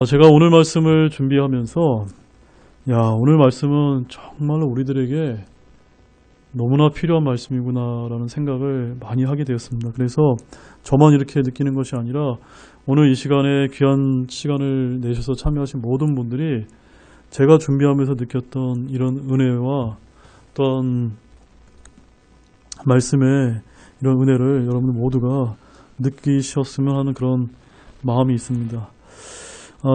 제가 오늘 말씀을 준비하면서 오늘 말씀은 정말로 우리들에게 너무나 필요한 말씀이구나라는 생각을 많이 하게 되었습니다. 그래서 저만 이렇게 느끼는 것이 아니라 오늘 이 시간에 귀한 시간을 내셔서 참여하신 모든 분들이 제가 준비하면서 느꼈던 이런 은혜와 어떤 말씀의 이런 은혜를 여러분들 모두가 느끼셨으면 하는 그런 마음이 있습니다.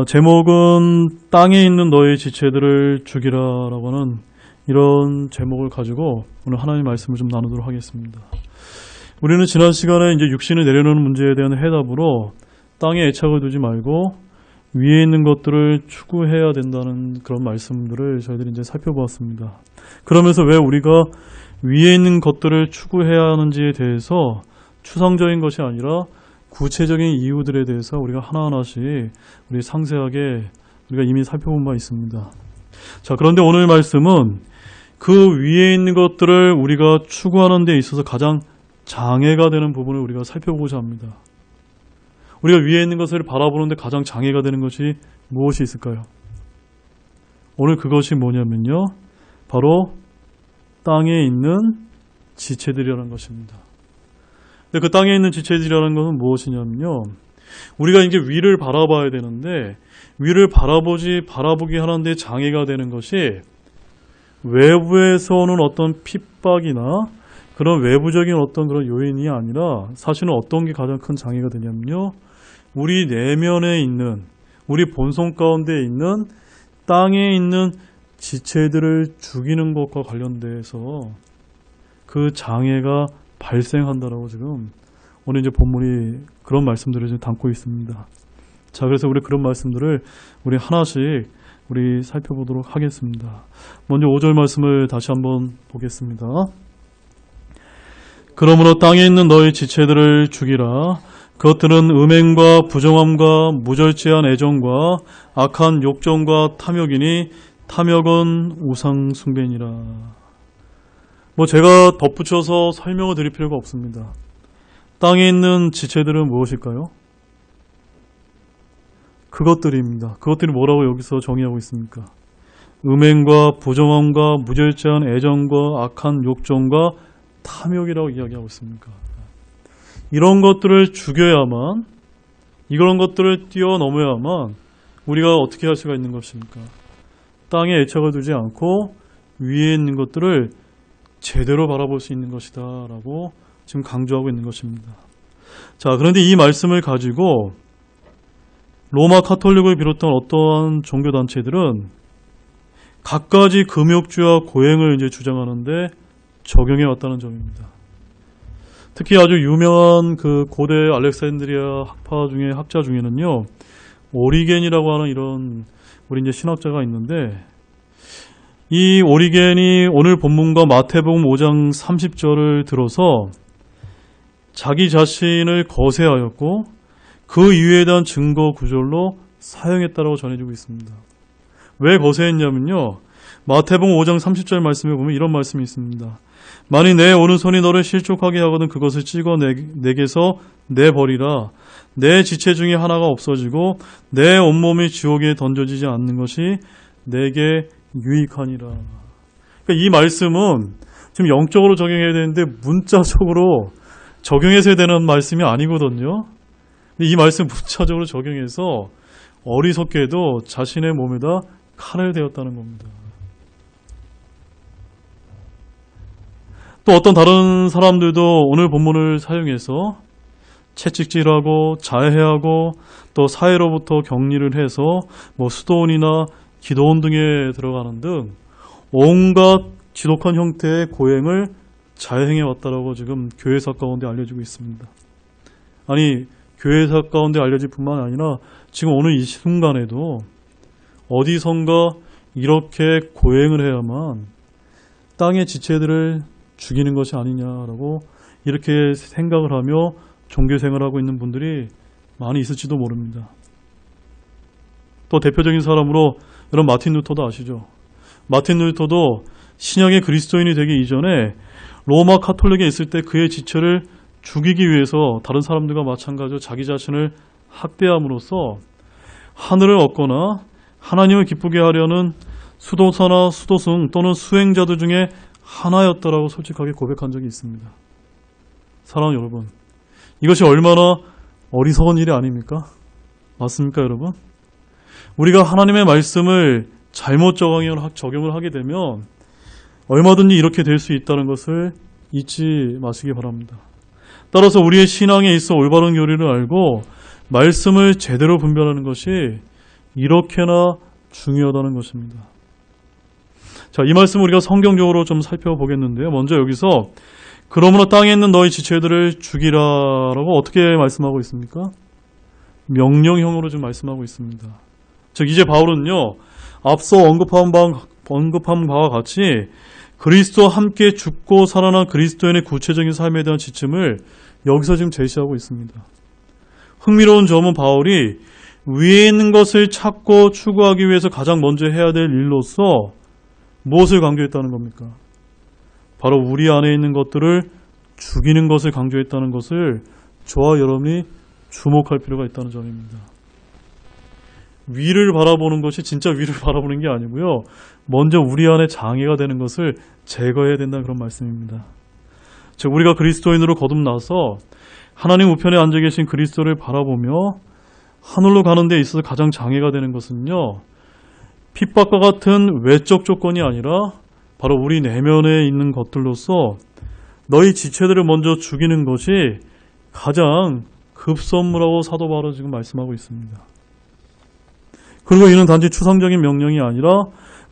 제목은 땅에 있는 너의 지체들을 죽이라라고 하는 이런 제목을 가지고 오늘 하나님의 말씀을 좀 나누도록 하겠습니다. 우리는 지난 시간에 이제 육신을 내려놓는 문제에 대한 해답으로 땅에 애착을 두지 말고 위에 있는 것들을 추구해야 된다는 그런 말씀들을 저희들이 이제 살펴보았습니다. 그러면서 왜 우리가 위에 있는 것들을 추구해야 하는지에 대해서 추상적인 것이 아니라 구체적인 이유들에 대해서 우리가 하나하나씩 우리 상세하게 우리가 이미 살펴본 바 있습니다. 자, 그런데 오늘 말씀은 그 위에 있는 것들을 우리가 추구하는 데 있어서 가장 장애가 되는 부분을 우리가 살펴보고자 합니다. 우리가 위에 있는 것을 바라보는데 가장 장애가 되는 것이 무엇이 있을까요? 오늘 그것이 뭐냐면요, 바로 땅에 있는 지체들이라는 것입니다. 근데 그 땅에 있는 지체들이라는 것은 무엇이냐면요, 우리가 이제 위를 바라봐야 되는데 위를 바라보게 하는데 장애가 되는 것이 외부에서 오는 어떤 핍박이나 그런 외부적인 어떤 그런 요인이 아니라 사실은 어떤 게 가장 큰 장애가 되냐면요, 우리 내면에 있는, 우리 본성 가운데 있는 땅에 있는 지체들을 죽이는 것과 관련돼서 그 장애가 발생한다라고 지금 오늘 이제 본문이 그런 말씀들을 지금 담고 있습니다. 자, 그래서 우리 그런 말씀들을 우리 하나씩 우리 살펴보도록 하겠습니다. 먼저 5절 말씀을 다시 한번 보겠습니다. 그러므로 땅에 있는 너희 지체들을 죽이라. 그것들은 음행과 부정함과 무절제한 애정과 악한 욕정과 탐욕이니 탐욕은 우상 숭배니라. 제가 덧붙여서 설명을 드릴 필요가 없습니다. 땅에 있는 지체들은 무엇일까요? 그것들입니다. 그것들이 뭐라고 여기서 정의하고 있습니까? 음행과 부정함과 무절제한 애정과 악한 욕정과 탐욕이라고 이야기하고 있습니까? 이런 것들을 죽여야만, 이런 것들을 뛰어넘어야만 우리가 어떻게 할 수가 있는 것입니까? 땅에 애착을 두지 않고 위에 있는 것들을 제대로 바라볼 수 있는 것이다 라고 지금 강조하고 있는 것입니다. 자, 그런데 이 말씀을 가지고 로마 카톨릭을 비롯한 어떠한 종교단체들은 갖가지 금욕주와 고행을 이제 주장하는데 적용해 왔다는 점입니다. 특히 아주 유명한 그 고대 알렉산드리아 학자 중에는요, 오리겐이라고 하는 이런 우리 이제 신학자가 있는데, 이 오리겐이 오늘 본문과 마태복음 5장 30절을 들어서 자기 자신을 거세하였고 그 이유에 대한 증거 구절로 사용했다라고 전해지고 있습니다. 왜 거세했냐면요, 마태복음 5장 30절 말씀에 보면 이런 말씀이 있습니다. 만일 내 오른손이 너를 실족하게 하거든 그것을 찍어 내게서 내버리라. 내 지체 중에 하나가 없어지고 내 온몸이 지옥에 던져지지 않는 것이 내게 유익하니라. 그러니까 이 말씀은 지금 영적으로 적용해야 되는데 문자적으로 적용해서 해야 되는 말씀이 아니거든요. 근데 이 말씀 문자적으로 적용해서 어리석게도 자신의 몸에다 칼을 대었다는 겁니다. 또 어떤 다른 사람들도 오늘 본문을 사용해서 채찍질하고 자해하고 또 사회로부터 격리를 해서 수도원이나 기도원 등에 들어가는 등 온갖 지독한 형태의 고행을 자행해 왔다라고 지금 교회사 가운데 알려지고 있습니다. 아니, 교회사 가운데 알려질 뿐만 아니라 지금 오늘 이 순간에도 어디선가 이렇게 고행을 해야만 땅의 지체들을 죽이는 것이 아니냐라고 이렇게 생각을 하며 종교생활을 하고 있는 분들이 많이 있을지도 모릅니다. 또 대표적인 사람으로 여러분 마틴 루터도 아시죠? 마틴 루터도 신약의 그리스도인이 되기 이전에 로마 카톨릭에 있을 때 그의 지체를 죽이기 위해서 다른 사람들과 마찬가지로 자기 자신을 학대함으로써 하늘을 얻거나 하나님을 기쁘게 하려는 수도사나 수도승 또는 수행자들 중에 하나였다라고 솔직하게 고백한 적이 있습니다. 사랑하는 여러분, 이것이 얼마나 어리석은 일이 아닙니까? 맞습니까, 여러분? 우리가 하나님의 말씀을 잘못 적용을 하게 되면 얼마든지 이렇게 될 수 있다는 것을 잊지 마시기 바랍니다. 따라서 우리의 신앙에 있어 올바른 교리를 알고 말씀을 제대로 분별하는 것이 이렇게나 중요하다는 것입니다. 자, 이 말씀 우리가 성경적으로 좀 살펴보겠는데요. 먼저 여기서 그러므로 땅에 있는 너희 지체들을 죽이라라고 어떻게 말씀하고 있습니까? 명령형으로 좀 말씀하고 있습니다. 즉 이제 바울은요, 앞서 언급한 바와 같이 그리스도와 함께 죽고 살아난 그리스도인의 구체적인 삶에 대한 지침을 여기서 지금 제시하고 있습니다. 흥미로운 점은 바울이 위에 있는 것을 찾고 추구하기 위해서 가장 먼저 해야 될 일로서 무엇을 강조했다는 겁니까? 바로 우리 안에 있는 것들을 죽이는 것을 강조했다는 것을 저와 여러분이 주목할 필요가 있다는 점입니다. 위를 바라보는 것이 진짜 위를 바라보는 게 아니고요. 먼저 우리 안에 장애가 되는 것을 제거해야 된다는 그런 말씀입니다. 즉 우리가 그리스도인으로 거듭나서 하나님 우편에 앉아 계신 그리스도를 바라보며 하늘로 가는 데 있어서 가장 장애가 되는 것은요, 핍박과 같은 외적 조건이 아니라 바로 우리 내면에 있는 것들로서 너희 지체들을 먼저 죽이는 것이 가장 급선무라고 사도 바울은 지금 말씀하고 있습니다. 그리고 이는 단지 추상적인 명령이 아니라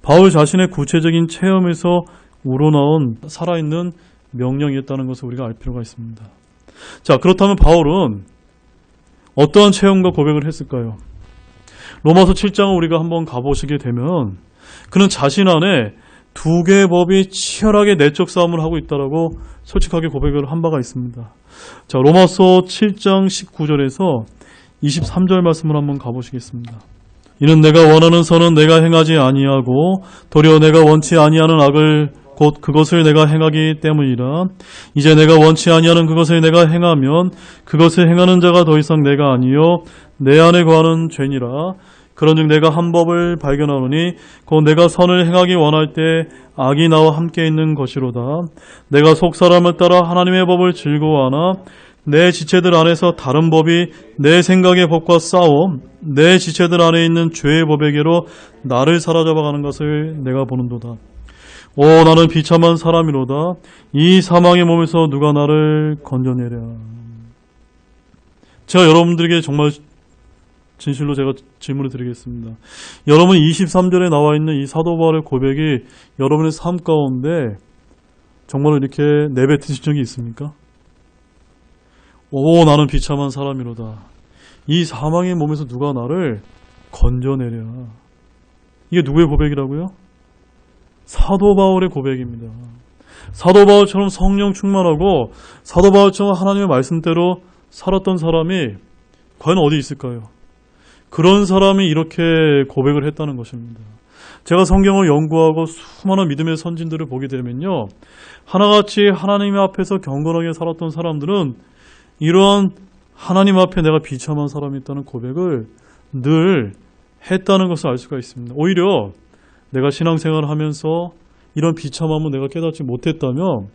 바울 자신의 구체적인 체험에서 우러나온 살아있는 명령이었다는 것을 우리가 알 필요가 있습니다. 자, 그렇다면 바울은 어떠한 체험과 고백을 했을까요? 로마서 7장을 우리가 한번 가보시게 되면 그는 자신 안에 두 개의 법이 치열하게 내적 싸움을 하고 있다라고 솔직하게 고백을 한 바가 있습니다. 자, 로마서 7장 19절에서 23절 말씀을 한번 가보시겠습니다. 이는 내가 원하는 선은 내가 행하지 아니하고 도리어 내가 원치 아니하는 악을 곧 그것을 내가 행하기 때문이라. 이제 내가 원치 아니하는 그것을 내가 행하면 그것을 행하는 자가 더 이상 내가 아니요 내 안에 거하는 죄니라. 그런즉 내가 한 법을 발견하노니 곧 내가 선을 행하기 원할 때 악이 나와 함께 있는 것이로다. 내가 속 사람을 따라 하나님의 법을 즐거워하나 내 지체들 안에서 다른 법이 내 생각의 법과 싸워 내 지체들 안에 있는 죄의 법에게로 나를 사로잡아가는 것을 내가 보는도다. 오, 나는 비참한 사람이로다. 이 사망의 몸에서 누가 나를 건져내랴. 제가 여러분들에게 정말 진실로 제가 질문을 드리겠습니다. 여러분 23절에 나와 있는 이 사도 바울의 고백이 여러분의 삶 가운데 정말 이렇게 내뱉으신 적이 있습니까? 오, 나는 비참한 사람이로다. 이 사망의 몸에서 누가 나를 건져내랴. 이게 누구의 고백이라고요? 사도 바울의 고백입니다. 사도 바울처럼 성령 충만하고 사도 바울처럼 하나님의 말씀대로 살았던 사람이 과연 어디 있을까요? 그런 사람이 이렇게 고백을 했다는 것입니다. 제가 성경을 연구하고 수많은 믿음의 선진들을 보게 되면요, 하나같이 하나님 앞에서 경건하게 살았던 사람들은 이러한 하나님 앞에 내가 비참한 사람이 있다는 고백을 늘 했다는 것을 알 수가 있습니다. 오히려 내가 신앙생활을 하면서 이런 비참함을 내가 깨닫지 못했다면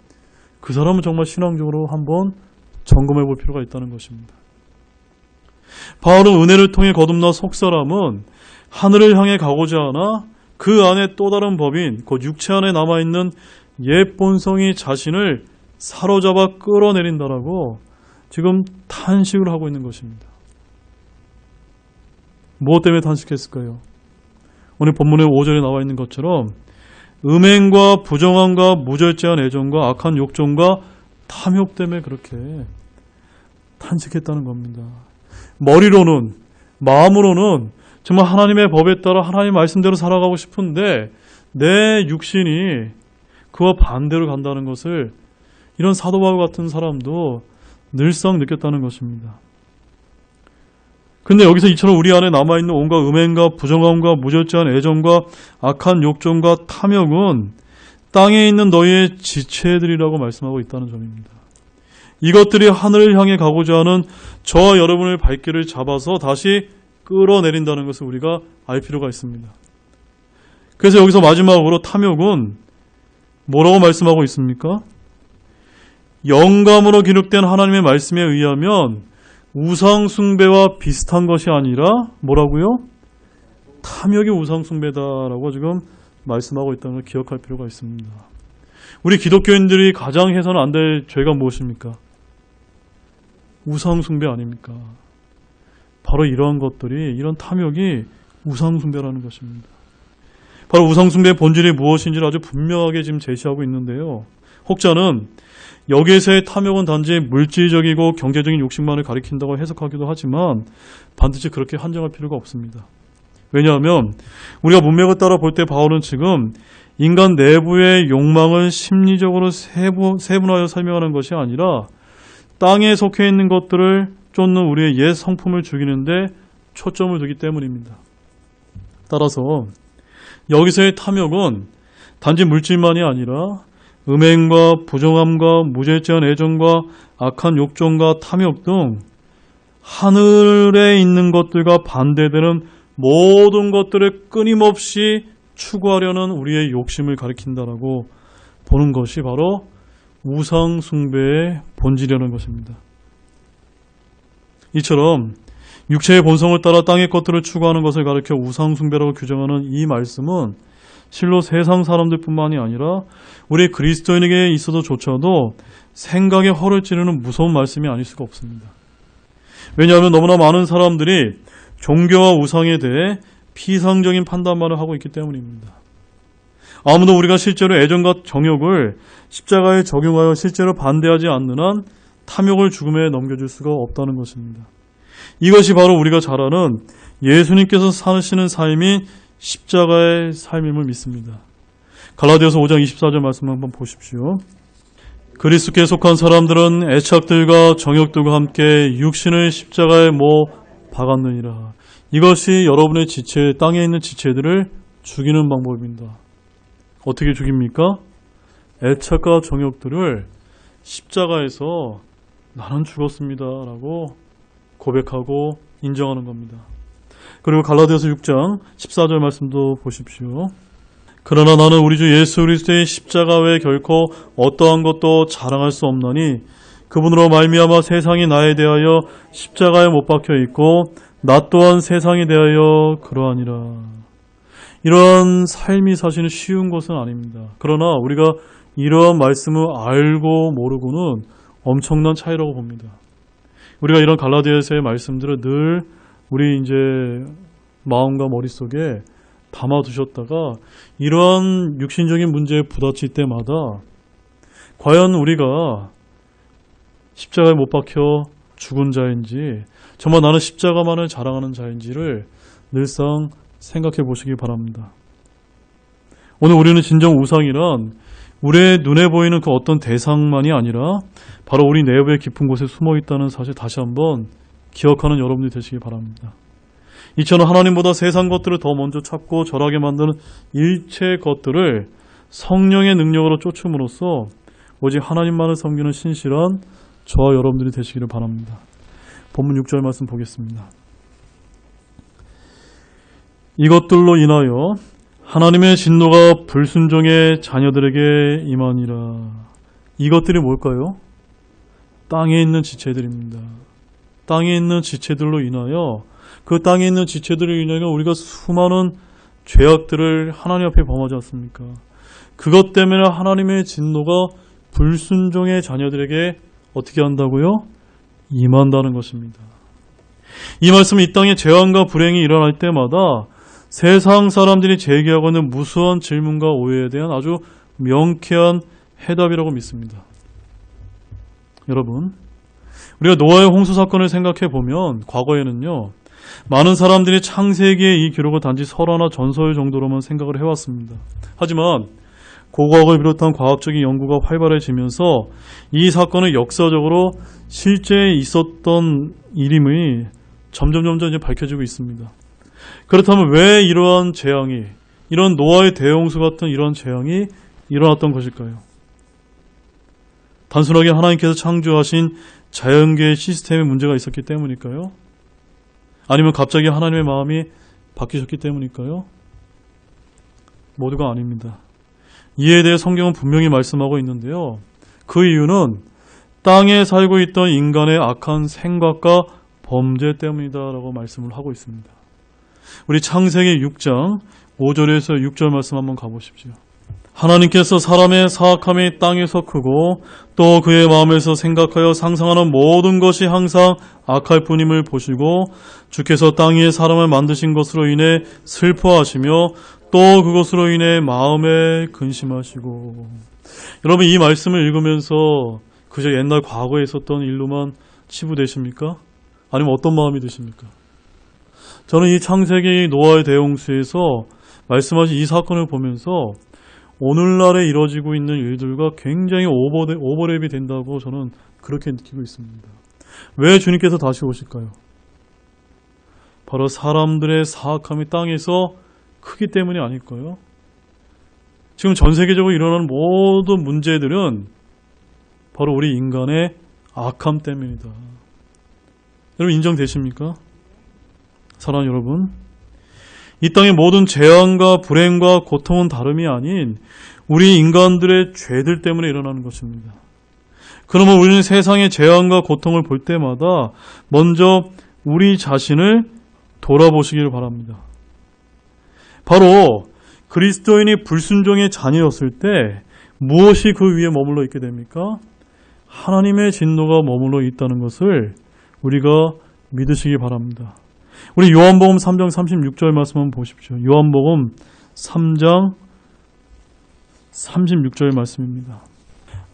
그 사람은 정말 신앙적으로 한번 점검해 볼 필요가 있다는 것입니다. 바울은 은혜를 통해 거듭나 속사람은 하늘을 향해 가고자 하나 그 안에 또 다른 법인 곧 육체 안에 남아있는 옛 본성이 자신을 사로잡아 끌어내린다라고 지금 탄식을 하고 있는 것입니다. 무엇 때문에 탄식했을까요? 오늘 본문의 5절에 나와 있는 것처럼 음행과 부정함과 무절제한 애정과 악한 욕정과 탐욕 때문에 그렇게 탄식했다는 겁니다. 머리로는, 마음으로는 정말 하나님의 법에 따라 하나님의 말씀대로 살아가고 싶은데 내 육신이 그와 반대로 간다는 것을 이런 사도 바울 같은 사람도 늘상 느꼈다는 것입니다. 근데 여기서 이처럼 우리 안에 남아있는 온갖 음행과 부정함과 무절제한 애정과 악한 욕정과 탐욕은 땅에 있는 너희의 지체들이라고 말씀하고 있다는 점입니다. 이것들이 하늘을 향해 가고자 하는 저와 여러분의 발길을 잡아서 다시 끌어내린다는 것을 우리가 알 필요가 있습니다. 그래서 여기서 마지막으로 탐욕은 뭐라고 말씀하고 있습니까? 영감으로 기록된 하나님의 말씀에 의하면 우상 숭배와 비슷한 것이 아니라 뭐라고요? 탐욕이 우상 숭배다라고 지금 말씀하고 있다는 걸 기억할 필요가 있습니다. 우리 기독교인들이 가장 해서는 안 될 죄가 무엇입니까? 우상 숭배 아닙니까? 바로 이러한 것들이, 이런 탐욕이 우상 숭배라는 것입니다. 바로 우상 숭배의 본질이 무엇인지를 아주 분명하게 지금 제시하고 있는데요. 혹자는 여기에서의 탐욕은 단지 물질적이고 경제적인 욕심만을 가리킨다고 해석하기도 하지만 반드시 그렇게 한정할 필요가 없습니다. 왜냐하면 우리가 문맥을 따라 볼 때 바울은 지금 인간 내부의 욕망을 심리적으로 세분화하여 설명하는 것이 아니라 땅에 속해 있는 것들을 쫓는 우리의 옛 성품을 죽이는데 초점을 두기 때문입니다. 따라서 여기서의 탐욕은 단지 물질만이 아니라 음행과 부정함과 무절제한 애정과 악한 욕정과 탐욕 등 하늘에 있는 것들과 반대되는 모든 것들을 끊임없이 추구하려는 우리의 욕심을 가리킨다라고 보는 것이 바로 우상 숭배의 본질이라는 것입니다. 이처럼 육체의 본성을 따라 땅의 것들을 추구하는 것을 가리켜 우상 숭배라고 규정하는 이 말씀은 실로 세상 사람들뿐만이 아니라 우리 그리스도인에게 있어서조차도 생각에 허를 찌르는 무서운 말씀이 아닐 수가 없습니다. 왜냐하면 너무나 많은 사람들이 종교와 우상에 대해 피상적인 판단만을 하고 있기 때문입니다. 아무도 우리가 실제로 애정과 정욕을 십자가에 적용하여 실제로 반대하지 않는 한 탐욕을 죽음에 넘겨줄 수가 없다는 것입니다. 이것이 바로 우리가 잘 아는 예수님께서 사시는 삶이 십자가의 삶임을 믿습니다. 갈라디아서 5장 24절 말씀 한번 보십시오. 그리스도께 속한 사람들은 애착들과 정욕들과 함께 육신을 십자가에 못 박았느니라. 이것이 여러분의 지체, 땅에 있는 지체들을 죽이는 방법입니다. 어떻게 죽입니까? 애착과 정욕들을 십자가에서 나는 죽었습니다 라고 고백하고 인정하는 겁니다. 그리고 갈라디아서 6장 14절 말씀도 보십시오. 그러나 나는 우리 주 예수 그리스도의 십자가 외에 결코 어떠한 것도 자랑할 수 없나니 그분으로 말미암아 세상이 나에 대하여 십자가에 못 박혀 있고 나 또한 세상에 대하여 그러하니라. 이러한 삶이 사실은 쉬운 것은 아닙니다. 그러나 우리가 이러한 말씀을 알고 모르고는 엄청난 차이라고 봅니다. 우리가 이런 갈라디아서의 말씀들을 늘 우리 이제 마음과 머릿속에 담아두셨다가 이러한 육신적인 문제에 부딪힐 때마다 과연 우리가 십자가에 못 박혀 죽은 자인지 정말 나는 십자가만을 자랑하는 자인지를 늘상 생각해 보시기 바랍니다. 오늘 우리는 진정 우상이란 우리의 눈에 보이는 그 어떤 대상만이 아니라 바로 우리 내부의 깊은 곳에 숨어 있다는 사실 다시 한번 기억하는 여러분들이 되시기 바랍니다. 이처럼 하나님보다 세상 것들을 더 먼저 찾고 절하게 만드는 일체 것들을 성령의 능력으로 쫓음으로써 오직 하나님만을 섬기는 신실한 저와 여러분들이 되시기를 바랍니다. 본문 6절 말씀 보겠습니다. 이것들로 인하여 하나님의 진노가 불순종의 자녀들에게 임하니라. 이것들이 뭘까요? 땅에 있는 지체들입니다. 땅에 있는 지체들로 인하여 그 땅에 있는 지체들로 인하여 우리가 수많은 죄악들을 하나님 앞에 범하지 않습니까? 그것 때문에 하나님의 진노가 불순종의 자녀들에게 어떻게 한다고요? 임한다는 것입니다. 이 말씀은 이 땅에 재앙과 불행이 일어날 때마다 세상 사람들이 제기하고 있는 무수한 질문과 오해에 대한 아주 명쾌한 해답이라고 믿습니다. 여러분, 우리가 노아의 홍수 사건을 생각해 보면 과거에는요, 많은 사람들이 창세기의 이 기록을 단지 설화나 전설 정도로만 생각을 해왔습니다. 하지만 고고학을 비롯한 과학적인 연구가 활발해지면서 이 사건은 역사적으로 실제 있었던 일임이 점점 이제 밝혀지고 있습니다. 그렇다면 왜 이러한 재앙이, 이런 노아의 대홍수 같은 이런 재앙이 일어났던 것일까요? 단순하게 하나님께서 창조하신 자연계의 시스템에 문제가 있었기 때문일까요? 아니면 갑자기 하나님의 마음이 바뀌셨기 때문일까요? 모두가 아닙니다. 이에 대해 성경은 분명히 말씀하고 있는데요. 그 이유는 땅에 살고 있던 인간의 악한 생각과 범죄 때문이다라고 말씀을 하고 있습니다. 우리 창세기 6장 5절에서 6절 말씀 한번 가보십시오. 하나님께서 사람의 사악함이 땅에서 크고 또 그의 마음에서 생각하여 상상하는 모든 것이 항상 악할 뿐임을 보시고 주께서 땅 위에 사람을 만드신 것으로 인해 슬퍼하시며 또 그것으로 인해 마음에 근심하시고. 여러분, 이 말씀을 읽으면서 그저 옛날 과거에 있었던 일로만 치부되십니까? 아니면 어떤 마음이 드십니까? 저는 이 창세기 노아의 대홍수에서 말씀하신 이 사건을 보면서 오늘날에 이루어지고 있는 일들과 굉장히 오버랩이 된다고 저는 그렇게 느끼고 있습니다. 왜 주님께서 다시 오실까요? 바로 사람들의 사악함이 땅에서 크기 때문이 아닐까요? 지금 전 세계적으로 일어나는 모든 문제들은 바로 우리 인간의 악함 때문이다. 여러분, 인정되십니까? 사랑하는 여러분, 이 땅의 모든 재앙과 불행과 고통은 다름이 아닌 우리 인간들의 죄들 때문에 일어나는 것입니다. 그러면 우리는 세상의 재앙과 고통을 볼 때마다 먼저 우리 자신을 돌아보시기를 바랍니다. 바로 그리스도인이 불순종의 자녀였을 때 무엇이 그 위에 머물러 있게 됩니까? 하나님의 진노가 머물러 있다는 것을 우리가 믿으시기 바랍니다. 우리 요한복음 3장 36절 말씀 한번 보십시오. 요한복음 3장 36절 말씀입니다.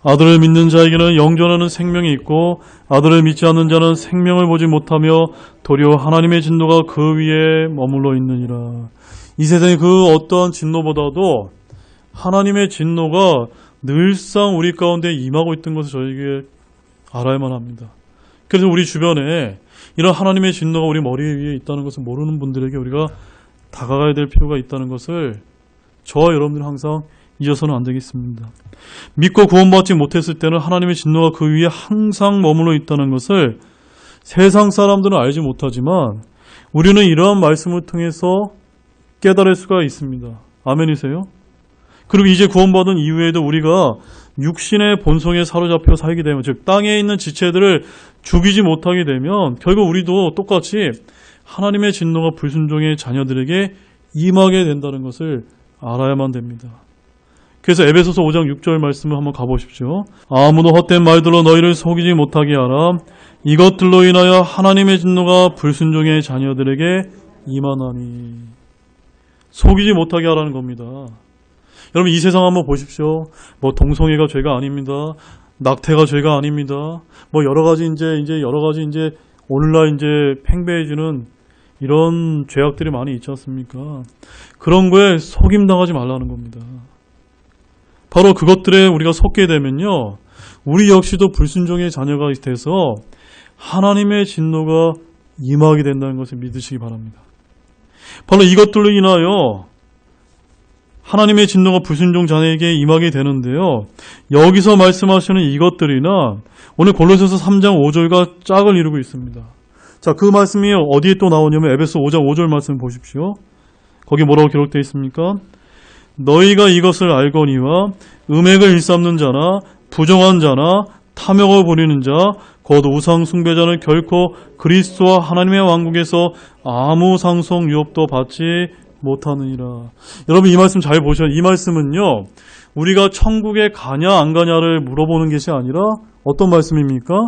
아들을 믿는 자에게는 영존하는 생명이 있고 아들을 믿지 않는 자는 생명을 보지 못하며 도리어 하나님의 진노가 그 위에 머물러 있느니라. 이 세상의 그 어떠한 진노보다도 하나님의 진노가 늘상 우리 가운데 임하고 있던 것을 저에게 알아야만 합니다. 그래서 우리 주변에 이런 하나님의 진노가 우리 머리 위에 있다는 것을 모르는 분들에게 우리가 다가가야 될 필요가 있다는 것을 저와 여러분들은 항상 잊어서는 안 되겠습니다. 믿고 구원받지 못했을 때는 하나님의 진노가 그 위에 항상 머물러 있다는 것을 세상 사람들은 알지 못하지만 우리는 이러한 말씀을 통해서 깨달을 수가 있습니다. 아멘이세요? 그리고 이제 구원받은 이후에도 우리가 육신의 본성에 사로잡혀 살게 되면, 즉 땅에 있는 지체들을 죽이지 못하게 되면 결국 우리도 똑같이 하나님의 진노가 불순종의 자녀들에게 임하게 된다는 것을 알아야만 됩니다. 그래서 에베소서 5장 6절 말씀을 한번 가보십시오. 아무도 헛된 말들로 너희를 속이지 못하게 하라. 이것들로 인하여 하나님의 진노가 불순종의 자녀들에게 임하나니. 속이지 못하게 하라는 겁니다. 여러분, 이 세상 한번 보십시오. 뭐 동성애가 죄가 아닙니다. 낙태가 죄가 아닙니다. 뭐 여러 가지 오늘날 팽배해지는 이런 죄악들이 많이 있지 않습니까? 그런 거에 속임당하지 말라는 겁니다. 바로 그것들에 우리가 속게 되면요, 우리 역시도 불순종의 자녀가 돼서 하나님의 진노가 임하게 된다는 것을 믿으시기 바랍니다. 바로 이것들로 인하여 하나님의 진노가 불순종 자녀에게 임하게 되는데요. 여기서 말씀하시는 이것들이나 오늘 골로새서 3장 5절과 짝을 이루고 있습니다. 자, 그 말씀이 어디에 또 나오냐면 에베소 5장 5절 말씀 보십시오. 거기 뭐라고 기록되어 있습니까? 너희가 이것을 알거니와 음행을 일삼는 자나 부정한 자나 탐욕을 부리는 자 곧 우상 숭배자는 결코 그리스도와 하나님의 왕국에서 아무 상속 유업도 받지 못하느니라. 여러분, 이 말씀 잘 보셔야, 이 말씀은요, 우리가 천국에 가냐 안 가냐를 물어보는 것이 아니라 어떤 말씀입니까?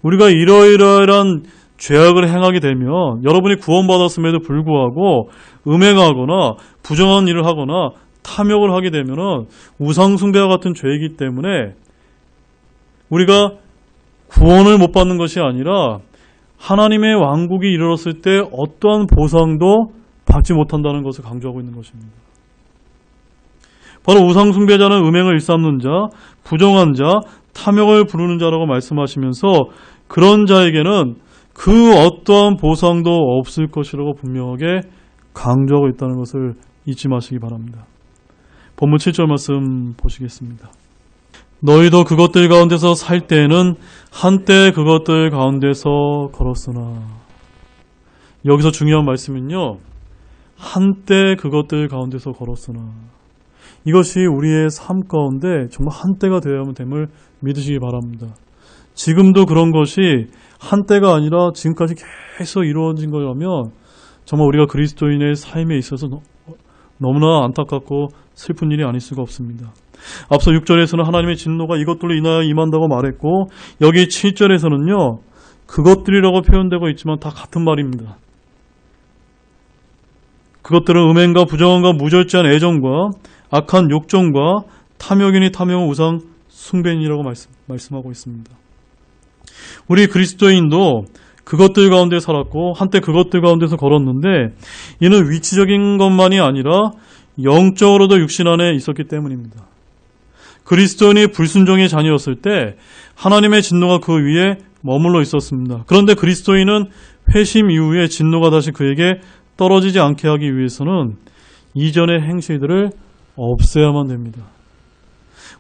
우리가 이러이러한 죄악을 행하게 되면 여러분이 구원받았음에도 불구하고 음행하거나 부정한 일을 하거나 탐욕을 하게 되면 우상숭배와 같은 죄이기 때문에 우리가 구원을 못 받는 것이 아니라 하나님의 왕국이 이르렀을 때 어떠한 보상도 받지 못한다는 것을 강조하고 있는 것입니다. 바로 우상숭배자는 음행을 일삼는 자, 부정한 자, 탐욕을 부르는 자라고 말씀하시면서 그런 자에게는 그 어떠한 보상도 없을 것이라고 분명하게 강조하고 있다는 것을 잊지 마시기 바랍니다. 본문 7절 말씀 보시겠습니다. 너희도 그것들 가운데서 살 때에는 한때 그것들 가운데서 걸었으나. 여기서 중요한 말씀은요, 한때 그것들 가운데서 걸었으나, 이것이 우리의 삶 가운데 정말 한때가 되어야만 됨을 믿으시기 바랍니다. 지금도 그런 것이 한때가 아니라 지금까지 계속 이루어진 거라면 정말 우리가 그리스도인의 삶에 있어서 너무나 안타깝고 슬픈 일이 아닐 수가 없습니다. 앞서 6절에서는 하나님의 진노가 이것들로 인하여 임한다고 말했고, 여기 7절에서는요, 그것들이라고 표현되고 있지만 다 같은 말입니다. 그것들은 음행과 부정함과 무절제한 애정과 악한 욕정과 탐욕이니 탐욕은 우상 숭배인이라고 말씀하고 있습니다. 우리 그리스도인도 그것들 가운데 살았고 한때 그것들 가운데서 걸었는데, 이는 위치적인 것만이 아니라 영적으로도 육신 안에 있었기 때문입니다. 그리스도인이 불순종의 자녀였을 때 하나님의 진노가 그 위에 머물러 있었습니다. 그런데 그리스도인은 회심 이후에 진노가 다시 그에게 떨어지지 않게 하기 위해서는 이전의 행실들을 없애야만 됩니다.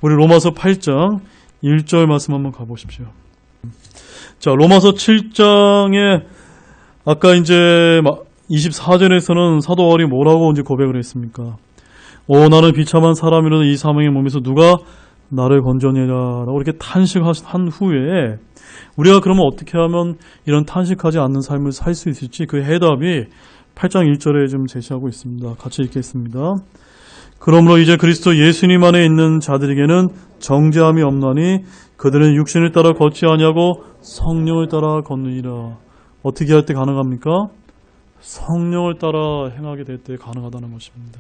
우리 로마서 8장 1절 말씀 한번 가보십시오. 자, 로마서 7장에 아까 이제 24절에서는 사도 바울이 뭐라고 이제 고백을 했습니까? 나는 비참한 사람이로는 이 사망의 몸에서 누가 나를 건져내라라고 이렇게 탄식한 후에 우리가 그러면 어떻게 하면 이런 탄식하지 않는 삶을 살 수 있을지 그 해답이 8장 1절에 좀 제시하고 있습니다. 같이 읽겠습니다. 그러므로 이제 그리스도 예수님 안에 있는 자들에게는 정죄함이 없나니 그들은 육신을 따라 걷지 아니하고 성령을 따라 걷느니라. 어떻게 할 때 가능합니까? 성령을 따라 행하게 될 때 가능하다는 것입니다.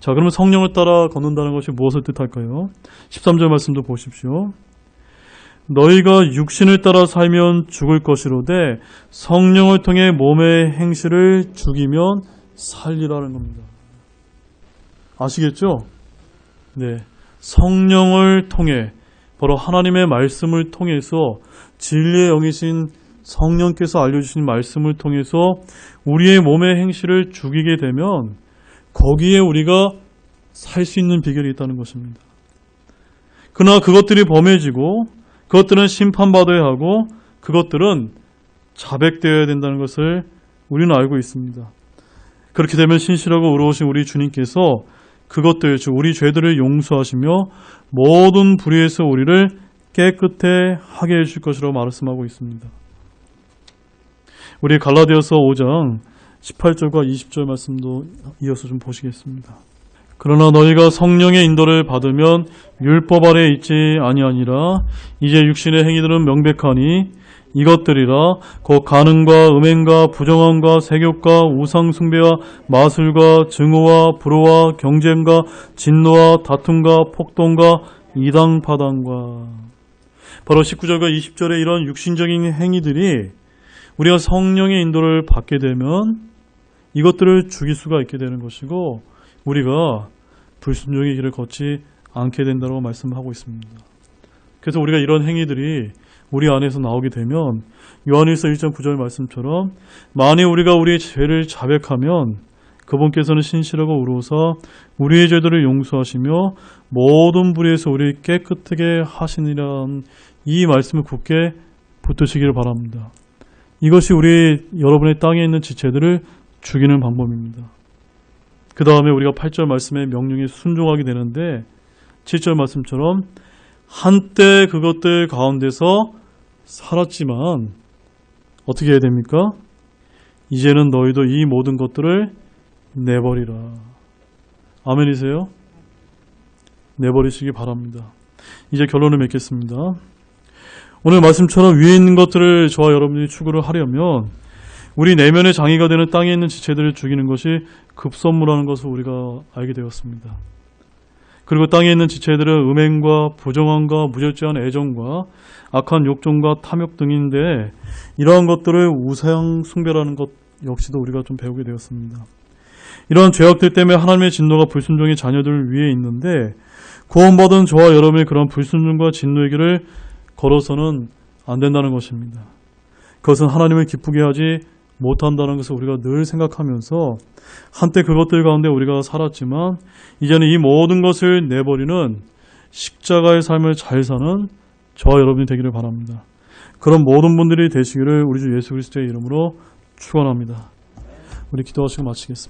자, 그러면 성령을 따라 걷는다는 것이 무엇을 뜻할까요? 13절 말씀도 보십시오. 너희가 육신을 따라 살면 죽을 것이로되 성령을 통해 몸의 행실을 죽이면 살리라는 겁니다. 아시겠죠? 네, 성령을 통해 바로 하나님의 말씀을 통해서 진리의 영이신 성령께서 알려주신 말씀을 통해서 우리의 몸의 행실을 죽이게 되면 거기에 우리가 살 수 있는 비결이 있다는 것입니다. 그러나 그것들이 범해지고 그것들은 심판받아야 하고 그것들은 자백되어야 된다는 것을 우리는 알고 있습니다. 그렇게 되면 신실하고 의로우신 우리 주님께서 그것들, 즉 우리 죄들을 용서하시며 모든 불의에서 우리를 깨끗해 하게 해주실 것이라고 말씀하고 있습니다. 우리 갈라디아서 5장 18절과 20절 말씀도 이어서 좀 보시겠습니다. 그러나 너희가 성령의 인도를 받으면 율법 아래 있지 아니하니라. 이제 육신의 행위들은 명백하니 이것들이라 곧 간음과 음행과 부정함과 세욕과 우상 숭배와 마술과 증오와 불호와 경쟁과 진노와 다툼과 폭동과 이당 파당과. 바로 19절과 20절의 이런 육신적인 행위들이 우리가 성령의 인도를 받게 되면 이것들을 죽일 수가 있게 되는 것이고 우리가 불순종의 길을 걷지 않게 된다고 말씀하고 있습니다. 그래서 우리가 이런 행위들이 우리 안에서 나오게 되면 요한일서 1장 9절 말씀처럼 만일 우리가 우리의 죄를 자백하면 그분께서는 신실하고 의로우사 우리의 죄들을 용서하시며 모든 불의에서 우리를 깨끗하게 하시니라는 이 말씀을 굳게 붙드시기를 바랍니다. 이것이 여러분의 땅에 있는 지체들을 죽이는 방법입니다. 그 다음에 우리가 8절 말씀의 명령에 순종하게 되는데 7절 말씀처럼 한때 그것들 가운데서 살았지만 어떻게 해야 됩니까? 이제는 너희도 이 모든 것들을 내버리라. 아멘이세요? 내버리시기 바랍니다. 이제 결론을 맺겠습니다. 오늘 말씀처럼 위에 있는 것들을 저와 여러분들이 추구를 하려면 우리 내면의 장애가 되는 땅에 있는 지체들을 죽이는 것이 급선무라는 것을 우리가 알게 되었습니다. 그리고 땅에 있는 지체들은 음행과 부정함과 무절제한 애정과 악한 욕정과 탐욕 등인데 이러한 것들을 우상 숭배라는 것 역시도 우리가 좀 배우게 되었습니다. 이러한 죄악들 때문에 하나님의 진노가 불순종의 자녀들 위에 있는데 구원받은 저와 여러분의 그런 불순종과 진노의 길을 걸어서는 안 된다는 것입니다. 그것은 하나님을 기쁘게 하지 못한다는 것을 우리가 늘 생각하면서 한때 그것들 가운데 우리가 살았지만 이제는 이 모든 것을 내버리는 십자가의 삶을 잘 사는 저와 여러분이 되기를 바랍니다. 그런 모든 분들이 되시기를 우리 주 예수 그리스도의 이름으로 축원합니다. 우리 기도하시고 마치겠습니다.